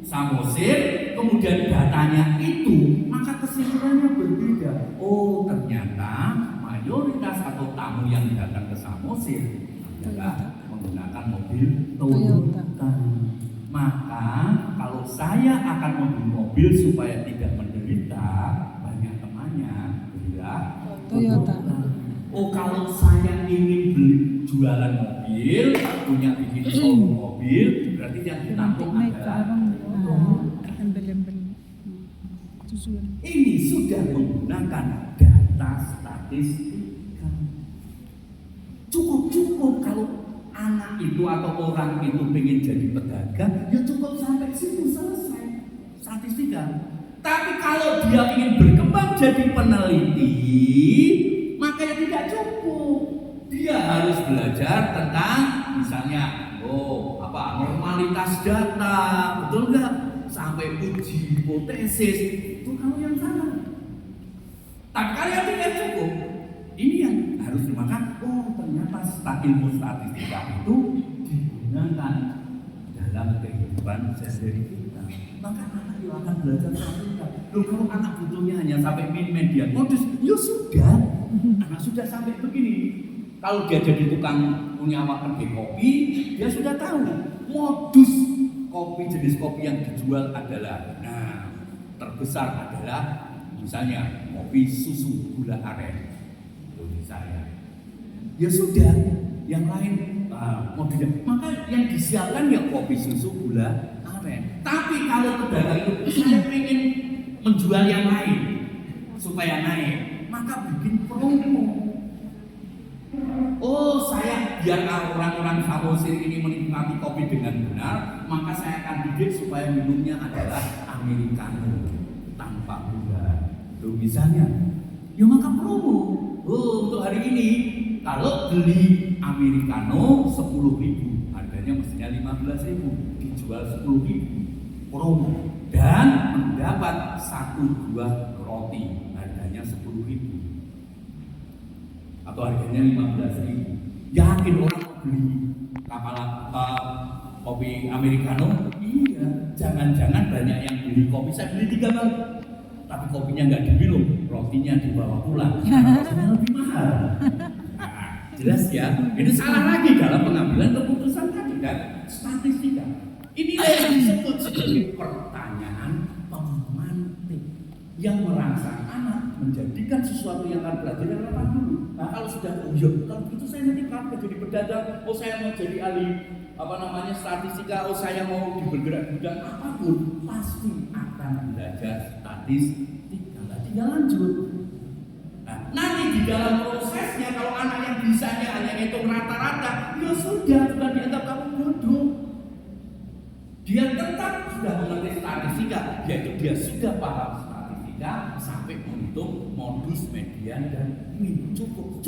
Samosir, kemudian datanya itu, maka kesimpulannya berbeda. Oh, ternyata mayoritas atau tamu yang datang ke Samosir adalah menggunakan mobil Toyota. Maka kalau saya akan membeli mobil supaya tidak menderita, banyak temannya belilah Toyota. Oh, kalau saya ingin beli jualan mobil, punya bikin showroom mobil, berarti yang ditampung adalah embel-embel tujuan. ini sudah menggunakan data statistika. Cukup kalau anak itu atau orang itu pengen jadi pedagang, ya cukup sampai situ selesai statistika. Tapi kalau dia ingin berkembang jadi peneliti, maka ya tidak cukup. Dia harus belajar tentang misalnya normalitas data, betul nggak? Sampai uji hipotesis, itu kalau yang salah. Tapi kalau yang tidak cukup, ini yang harus dimakan. Oh, ternyata ilmu statistika itu digunakan dalam kehidupan sehari-hari kita. Maka anak itu akan belajar statistika. Loh, kalau anak butuhnya hanya sampai media modus, ya sudah. Anak sudah sampai begini. Kalau dia jadi tukang punya kedai kopi, dia sudah tahu modus kopi, jenis kopi yang dijual adalah, terbesar adalah misalnya kopi susu gula aren. Itu misalnya. Ya sudah, yang lain modusnya. Maka yang disiarkan ya kopi susu gula aren. Tapi kalau pedagang itu saya ingin menjual yang lain supaya naik, maka bikin promo. Oh, saya biar orang-orang Samosir ini menikmati kopi dengan benar, maka saya akan didik supaya minumnya adalah americano tanpa gula. Tuh misalnya, ya maka promo. Oh, untuk hari ini kalau beli americano 10.000, harganya mestinya 15.000, dijual 10.000, promo, dan mendapat 1 buah roti, harganya 10.000. Atau harganya 15.000. Yakin orang mau beli kapal kopi americano? Iya. Jangan-jangan banyak yang beli kopi. Saya beli 3 kali, tapi kopinya nggak diminum, rotinya dibawa pulang. Karena lebih mahal. Jelas ya. Itu salah lagi dalam pengambilan keputusan tadi kan. Statistika. Inilah yang disebut sebagai pertanyaan pemantik yang merangsang anak menjadikan sesuatu yang akan belajar relevan dulu. Nah, kalau sudah kalau itu saya nanti kalau jadi pedagang, saya mau jadi ahli statistika, saya mau bergerak di bidang apapun, pasti akan belajar statistika. Tinggal lanjut. Nah, nanti di dalam prosesnya kalau anak yang bisanya hanya hitung rata-rata, ya sudah, bukan dianggap kamu bodoh. Dia tetap sudah mengerti statistika, yaitu dia sudah paham sampai menghitung modus, median, dan min. Cukup.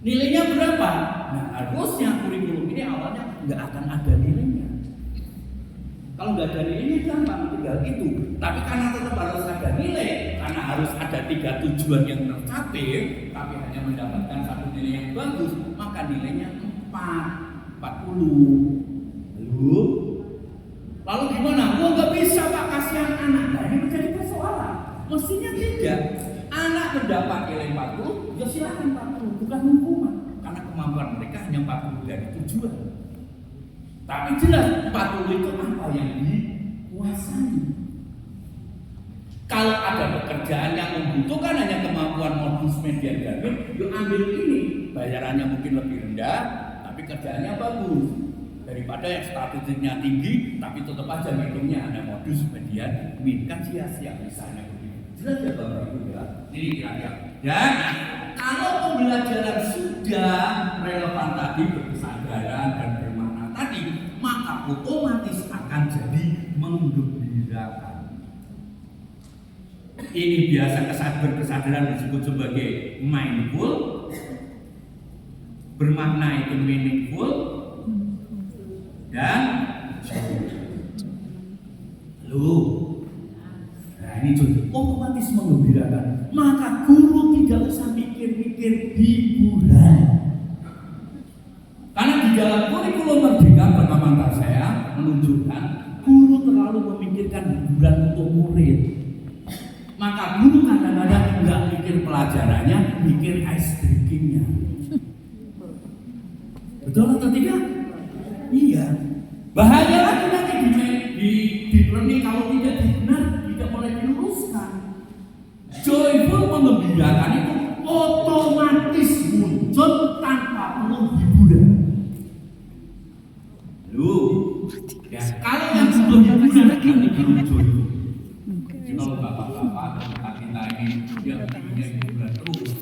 Nilainya berapa? Nah, harusnya kurikulum ini awalnya nggak akan ada nilainya. Kalau nggak ada nilainya gampang, tinggal itu. Tapi karena tetap harus ada nilai, karena harus ada 3 tujuan yang tercapai, tapi hanya mendapatkan 1 nilai yang bagus, maka nilainya 40. Lalu gimana? Nggak bisa Pak, kasihan anak. Nah, ini menjadi persoalan. Mestinya tidak. Anak mendapat nilai 40, ya silakan 40, bukan hukuman. Karena kemampuan mereka hanya 40 dari tujuan. Tapi jelas 40 itu apa yang dikuasai. Kalau ada pekerjaan yang membutuhkan hanya kemampuan modus, median, dan min, yuk ambil ini. Bayarannya mungkin lebih rendah, tapi kerjaannya bagus. Daripada yang statistiknya tinggi, tapi tetap aja ngitungnya ada modus, median, min, kan sia-sia misalnya begitu. Jelas ya Bapak Ibu ya? Ini kira-kira. Dan kalau pembelajaran sudah relevan tadi, berkesadaran dan bermakna tadi, maka otomatis akan jadi menggembirakan. Ini biasa berkesadaran disebut sebagai mindful, bermakna itu meaningful, dan nah ini otomatis menggembirakan. Maka guru tidak usah mikir-mikir hiburan, karena di dalam kurikulum Merdeka pengamatan saya menunjukkan guru terlalu memikirkan hiburan untuk murid. Maka guru kadang-kadang nggak mikir pelajarannya, mikir ice breakingnya. Betul atau tidak? Iya. Bahaya lagi nanti di learning kalau tidak benar, tidak boleh diluruskan. Joyful, menggembirakan itu otomatis muncul tanpa perlu hiburan. Ya, kalau yang sebelum hiburan akan dibilang joyful. Kalau bapak-bapak dan kita ini dia punya hiburan terus.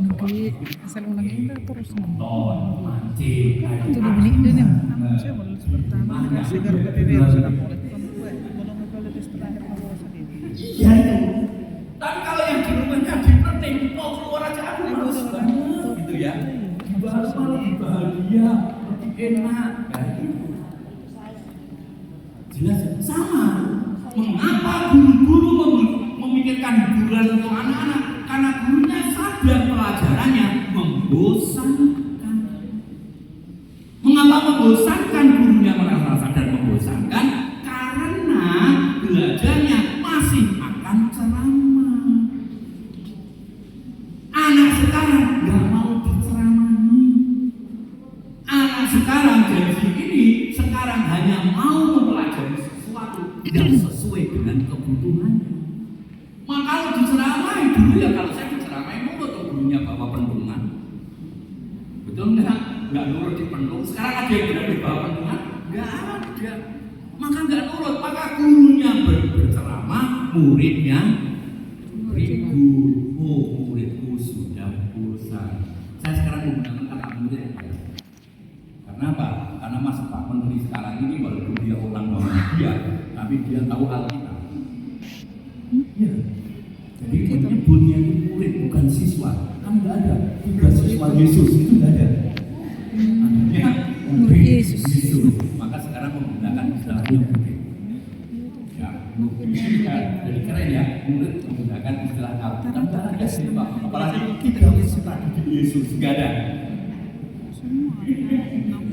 Oke, asal ulang kita terus. Nonton, mancing, Itu benih dia nih. Saya mau lulus pertama dikasih garuk PPR sudah mulai bukan gue. Belum lulus terakhir mau sendiri. Iya itu. Tapi kalau yang di rumahnya dipeting, mau keluar aja aku males banget gitu ya. Bahagia, enak. Jelas ya? Sama. Mengapa guru-guru memikirkan hiburan untuk anak-anak? Karena gurunya sadar pelajarannya membosankan. Mengapa membosankan? Gurunya merasa sadar membosankan karena belajarnya masih akan ceramah. Anak sekarang nggak mau diceramahi. Anak sekarang jadi ini sekarang hanya mau mempelajari sesuatu yang sesuai dengan kebutuhannya. Maka kalau diceramahi dulu ya, kalau saya diceramahi mau tuh gurunya bawa pentungan. Betul nggak? Nggak nurut di pentung. Sekarang ada yang berani bawa pentungan? Nggak ada. Maka nggak nurut. Maka gurunya berceramah, muridnya ribut. Oh, muridku sudah bosan. Saya sekarang menggunakan kata murid. Karena apa? Karena Mas Pak Menteri sekarang ini walaupun dia orang Muhammadiyah, tapi dia tahu Alkitab. Iya. Jadi menyebutnya itu murid bukan siswa. Kan nggak ada. Tiga siswa Yesus itu nggak ada. Adanya murid Yesus. Maka sekarang menggunakan istilahnya murid. Ya, jadi keren ya. Murid menggunakan istilah Alkitab. Nggak ada siswa. Apalagi tiga siswa Yesus nggak ada.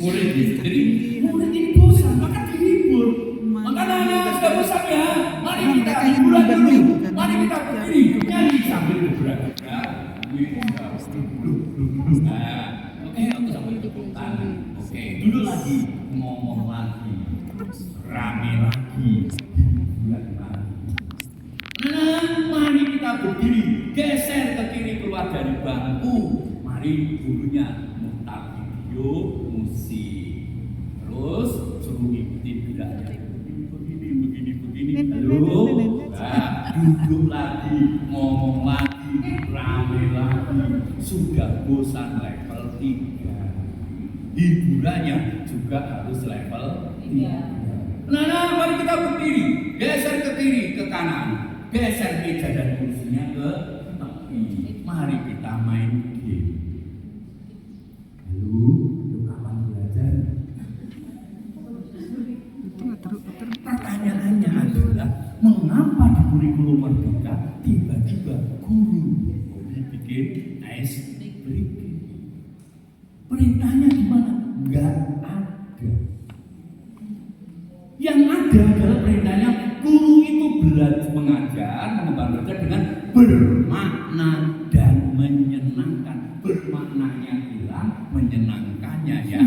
Murid Yesus. Jadi murid ini bosan, maka dihibur. Maka anak sudah bosan ya. Mari kita hiburan dulu. Mari kita berdiri nyanyi sambil bergerak. Oke, aku sambil tepuk tangan. Oke, dulu lagi, ngomong lagi, rame lagi, hiburan lagi. Nah, mari kita berdiri, geser ke kiri keluar dari bangku. Mari gurunya mutar video musik. Terus suruh ikuti geraknya. Begini. Lalu duduk lagi, ngomong lagi, rame lagi. Sudah bosan level 3. Hiburannya juga harus level 3. Nah, mari kita berdiri, geser ke kiri, ke kanan, geser meja dan kursinya ke tepi. Mari kita main game. Lalu, untuk kapan belajar? Pertanyaannya adalah, mengapa di kurikulum Merdeka tiba-tiba guru bikin ice breaking? Perintahnya gimana? Enggak ada. Yang ada adalah perintahnya guru itu belajar mengajar, mengembang belajar dengan bermakna dan menyenangkan. Bermaknanya hilang, menyenangkannya ya.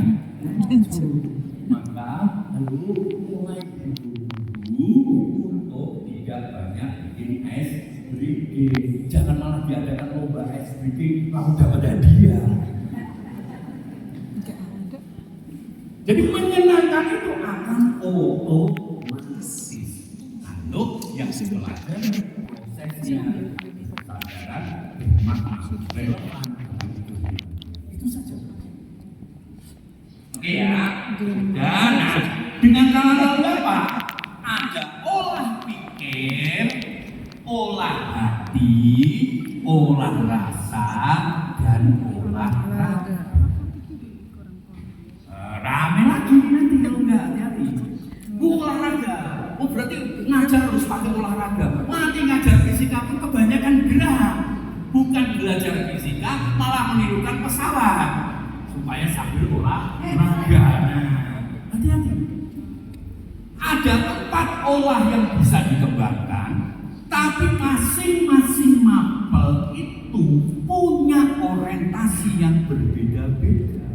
Maka lalu mulai dulu untuk tidak banyak bikin ice breaking. Jangan malah diadakan lomba ice breaking lalu dapat hadiah. Jadi menyenangkan itu akan otomatis. Lalu yang dipelajari prosesnya kesadaran bermakna relevan. Itu saja. Oke ya. Dan dengan cara apa? Ada olah pikir, olah hati, olah rasa, dan olah raga. Rame lagi nanti kalau nggak hati-hati. Olahraga. Oh berarti ngajar harus pakai olahraga. Nanti ngajar fisika pun kebanyakan gerak. Bukan belajar fisika, malah menirukan pesawat. Supaya sambil olahraga. Hati-hati. Ada 4 olah yang bisa dikembangkan, tapi masing-masing mapel itu punya orientasi yang berbeda-beda.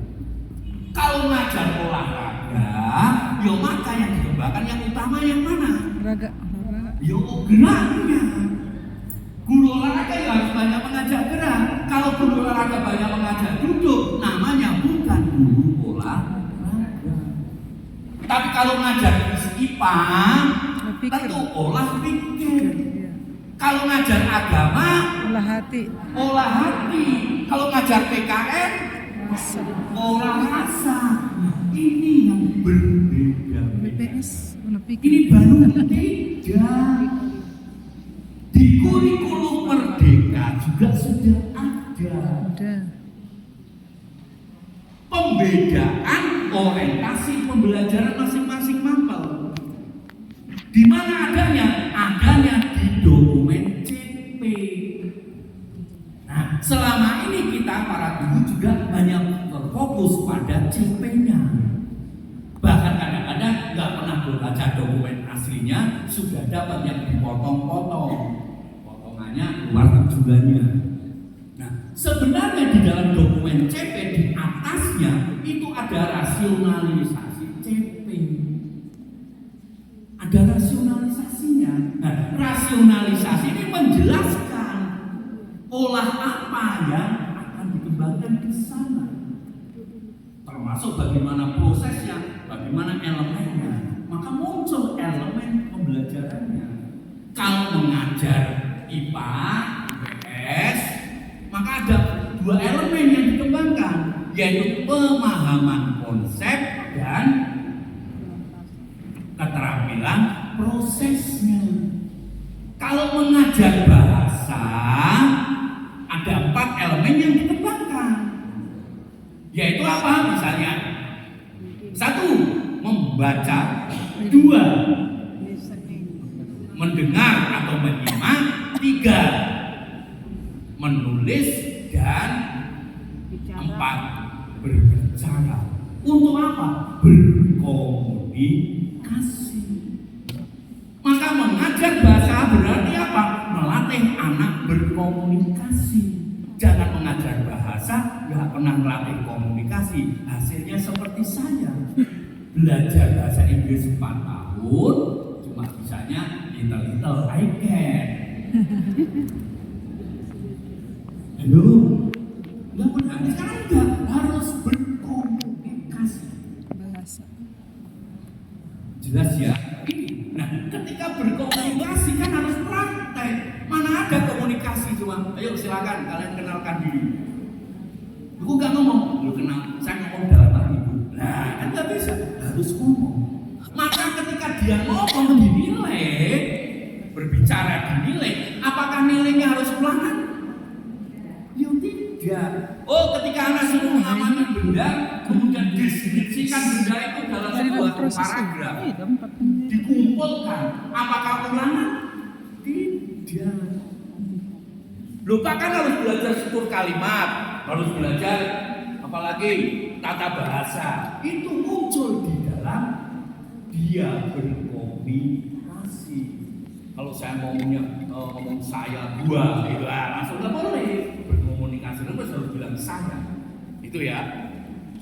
Kalau ngajar olahraga, yo maka yang dikembangkan yang utama yang mana? Olahraga. Yo geraknya. Guru olahraga ya harus banyak mengajar gerak. Kalau guru olahraga banyak mengajar duduk, namanya bukan guru olahraga. Tapi kalau ngajar IPA, tentu olah pikir. Kalau ngajar agama, Olah hati. olah hati. Kalau ngajar PKN, olah rasa. Ini yang berbeda. BPS lebih Ini baru tidak. Di kurikulum Merdeka juga sudah ada pembedaan orientasi pembelajaran masing-masing mapel. Di mana adanya? Adanya di dokumen CP. Nah, selama ini kita para guru juga banyak berfokus pada CP-nya. Bahkan kadang-kadang nggak pernah baca dokumen aslinya, sudah dapat yang dipotong-potong, potongannya keluar tujuannya. Nah, sebenarnya di dalam dokumen CP di atasnya itu ada rasionalisasi CP. Ada rasionalisasinya. Nah, rasionalisasi ini menjelaskan olah apa yang akan dikembangkan di sana, termasuk bagaimana prosesnya, bagaimana elemennya. Maka muncul elemen pembelajarannya. Kalau mengajar IPA, IPS, maka ada dua elemen yang dikembangkan, yaitu pemahaman konsep dan keterampilan prosesnya. Kalau mengajar bahasa, ada 4 elemen yang dikembangkan, yaitu apa? Misalnya 1. Membaca, 2. Mendengar atau menyimak, 3. Menulis, dan 4. Berbicara. Untuk apa? Berkomunikasi. Maka mengajar bahasa berarti apa? Melatih anak berkomunikasi. Jangan mengajar bahasa, nggak pernah melatih komunikasi. Hasilnya seperti saya. Belajar bahasa Inggris 4 tahun, cuma bisanya little I can. Halo? Nggak pernah, sekarang nggak harus berkomunikasi. bahasa. Jelas ya? Nah, ketika berkomunikasi kan harus praktek. Mana ada komunikasi cuma, ayo silakan kalian kenalkan diri. Aku nggak ngomong, lu kenal, saya ngomong dalam hati. Nah, kan nggak bisa, harus ngomong. Maka ketika dia ngomong dinilai, berbicara dinilai, apakah nilainya harus ulangan? Ya tidak. Oh, ketika anak suruh mengamati benda, kemudian deskripsikan benda itu dalam sebuah paragraf, dikumpulkan, apakah ulangan? Tidak. Lupakan harus belajar struktur kalimat, harus belajar apalagi tata bahasa. Itu muncul di dalam dia berkomunikasi. Kalau saya ngomong saya gua gitu, langsung nggak boleh berkomunikasi. Terus harus bilang saya. Itu ya,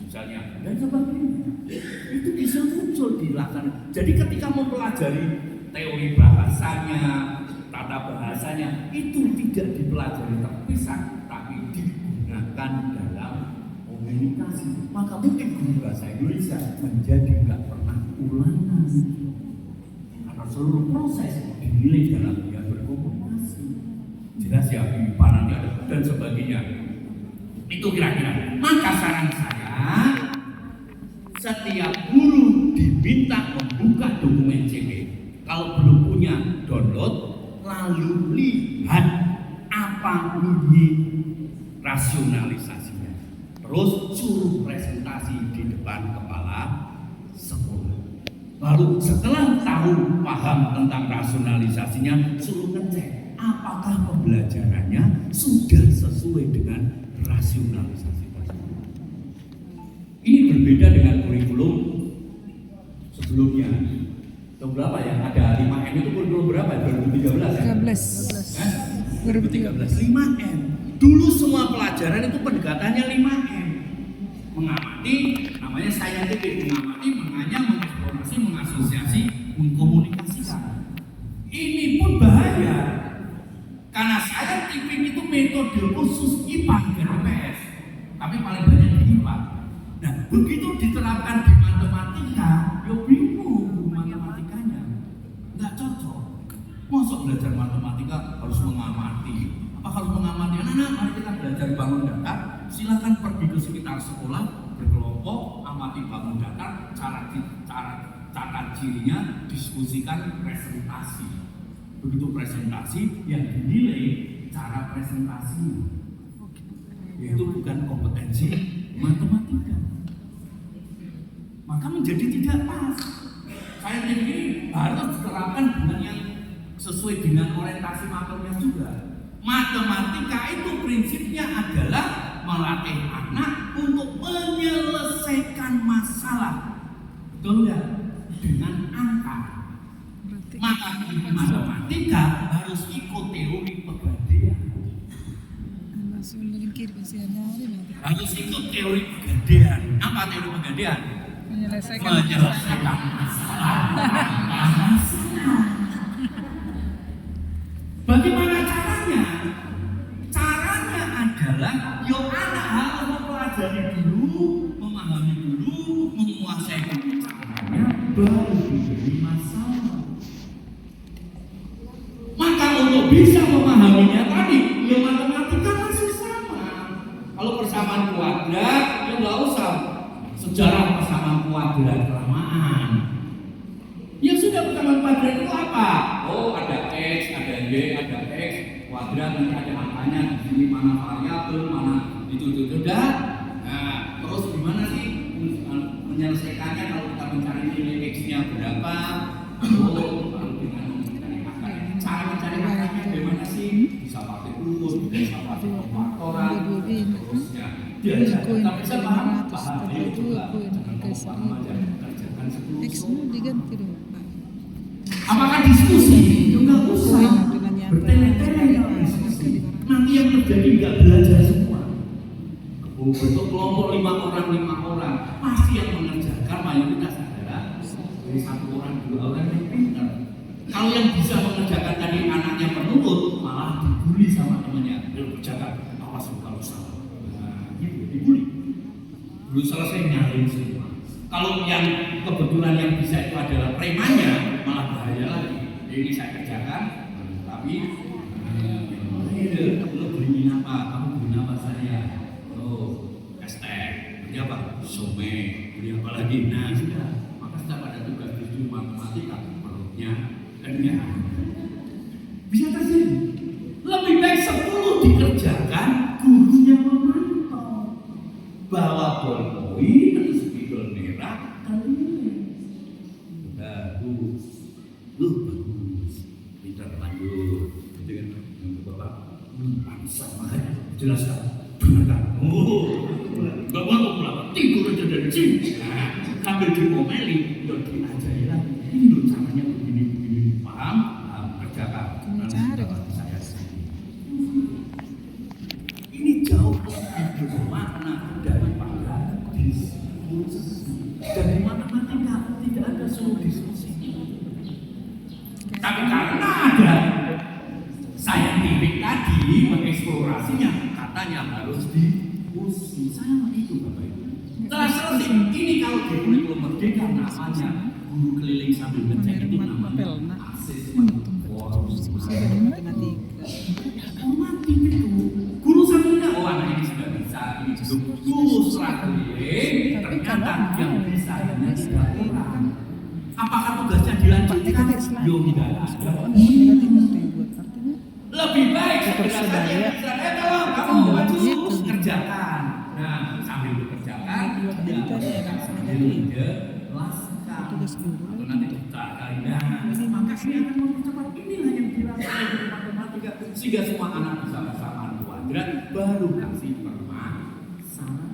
misalnya dan sebagainya. Itu bisa muncul di laksana. Jadi ketika mempelajari teori bahasanya, tata bahasanya, itu tidak dipelajari terpisah, tapi digunakan dalam komunikasi. Maka mungkin guru bahasa Indonesia menjadi nggak pernah ulangan, karena seluruh proses dinilai dalam dia berkomunikasi. Jelas ya, nanti ada dan sebagainya. Itu kira-kira. Maka saran saya, setiap guru diminta membuka dokumen CP. Kalau belum punya, download, lalu lihat apa bunyi rasionalisasinya. Terus suruh presentasi di depan kepala sekolah. Lalu setelah tahu paham tentang rasionalisasinya, suruh ngecek apakah pembelajarannya sudah sesuai dengan rasionalisasi tersebut. Ini berbeda dengan kurikulum sebelumnya. Tahun berapa ya? Ada 5M itu kurikulum berapa? 2013 ya? 13. 5M. Dulu semua pelajaran itu pendekatannya 5M. Mengamati, namanya scientific, mengamati, menganyam, mengeksplorasi, mengasosiasi, mengkomunikasikan. Ini pun bahaya. Karena scientific itu metode khusus IPA dan IPS. Tapi paling banyak di IPA. Nah, begitu diterapkan di matematika, ya bingung matematikanya. Nggak cocok. Masuk belajar matematika harus mengamati. Apa harus mengamati? Anak-anak, mari kita belajar bangun datar. Silakan pergi ke sekitar sekolah, berkelompok, amati bangun datar, cara cirinya diskusikan presentasi. Begitu presentasi yang dinilai cara presentasinya, yaitu bukan kompetensi matematika, maka menjadi tidak pas. Saya ini harus diterapkan dengan yang sesuai dengan orientasi maternya juga. Matematika itu prinsipnya adalah melatih anak untuk menyelesaikan masalah, betul nggak? Dengan angka. Maka matematika harus ikut teori pegadaian. Harus ikut teori pegadaian. Apa teori pegadaian? Menyelesaikan masalah. Bagaimana caranya? Caranya adalah anak harus mempelajari dulu, memahami dulu, menguasai caranya, baru diberi masalah. Maka untuk bisa memahaminya tadi, matematika masih sama. Kalau persamaan kuadrat, nggak usah sejarah persamaan kuadrat kelamaan. Ya sudah, persamaan kuadrat itu apa? Oh, ada X, ada Y, ada X, kuadrat, nanti ada angkanya, di sini mana variabel, mana itu sudah. Nah, terus gimana sih menyelesaikannya kalau kita mencari nilai X-nya berapa? Oh, baru dengan mencari angkanya. Cara mencari angkanya bagaimana sih? Bisa pakai rumus, bisa pakai faktoran, terusnya. Tapi saya paham juga. Kerjakan 10. X-nya diganti dong. Apakah diskusi? Enggak usah. Bertele-tele kalau diskusi. Nanti yang terjadi enggak belajar semua. Bentuk kelompok 5 orang, pasti yang mengerjakan mayoritas adalah dari 1 orang, 2 orang yang pintar. Kalau yang bisa mengerjakan tadi anaknya penurut, malah dibully sama temannya. Belum kerjakan, awas kalau salah. Nah, gitu dibully. Belum selesai nyalain semua. Kalau yang kebetulan yang bisa itu adalah premannya, malah bahaya lagi. Ini saya kerjakan, tapi lo beliin apa? Kamu beliin apa saya? Oh, hashtag, beli apa? Some, beli apa lagi? Nah sudah, maka setiap ada tugas di matematika, perutnya dan bisa terjadi. Lebih baik 10 dikerjakan, gurunya memantau. Bawa ballpoint atau spidol merah, bagus, bagus, pintar lanjut, gitu kan? Bapak, sama jelaskan, benar. Bapak pulang tidur aja dari sini. Sambil diomelin, udah diajari lagi. Ini loh caranya begini, paham? Kerjakan. Saya ini jauh lebih bermakna daripada diskusi. Dari matematika tidak ada solo diskusi. Tapi karena ada saintifik tadi mengeksplorasinya, katanya harus diskusi. Sama itu Bapak Ibu. Setelah selesai, ini kalau di kurikulum merdeka namanya guru keliling sambil ngecek, itu namanya asesmen forum. Formatif itu. Guru sambilnya, oh anak ini sudah bisa, ini belum. Guru setelah keliling, ternyata yang bisa hanya 3 orang. Apakah tugasnya dilanjutkan? Yo tidak ada. Lebih baik segera saja kalau kamu maju kerjakan. Nah, sambil dikerjakan, sambil menjelaskan. Atau nanti kita kalian, maka ini akan mempercepat. Inilah yang dirasakan dari matematika, sehingga semua anak bisa persamaan kuadrat, baru kasih permasalahan.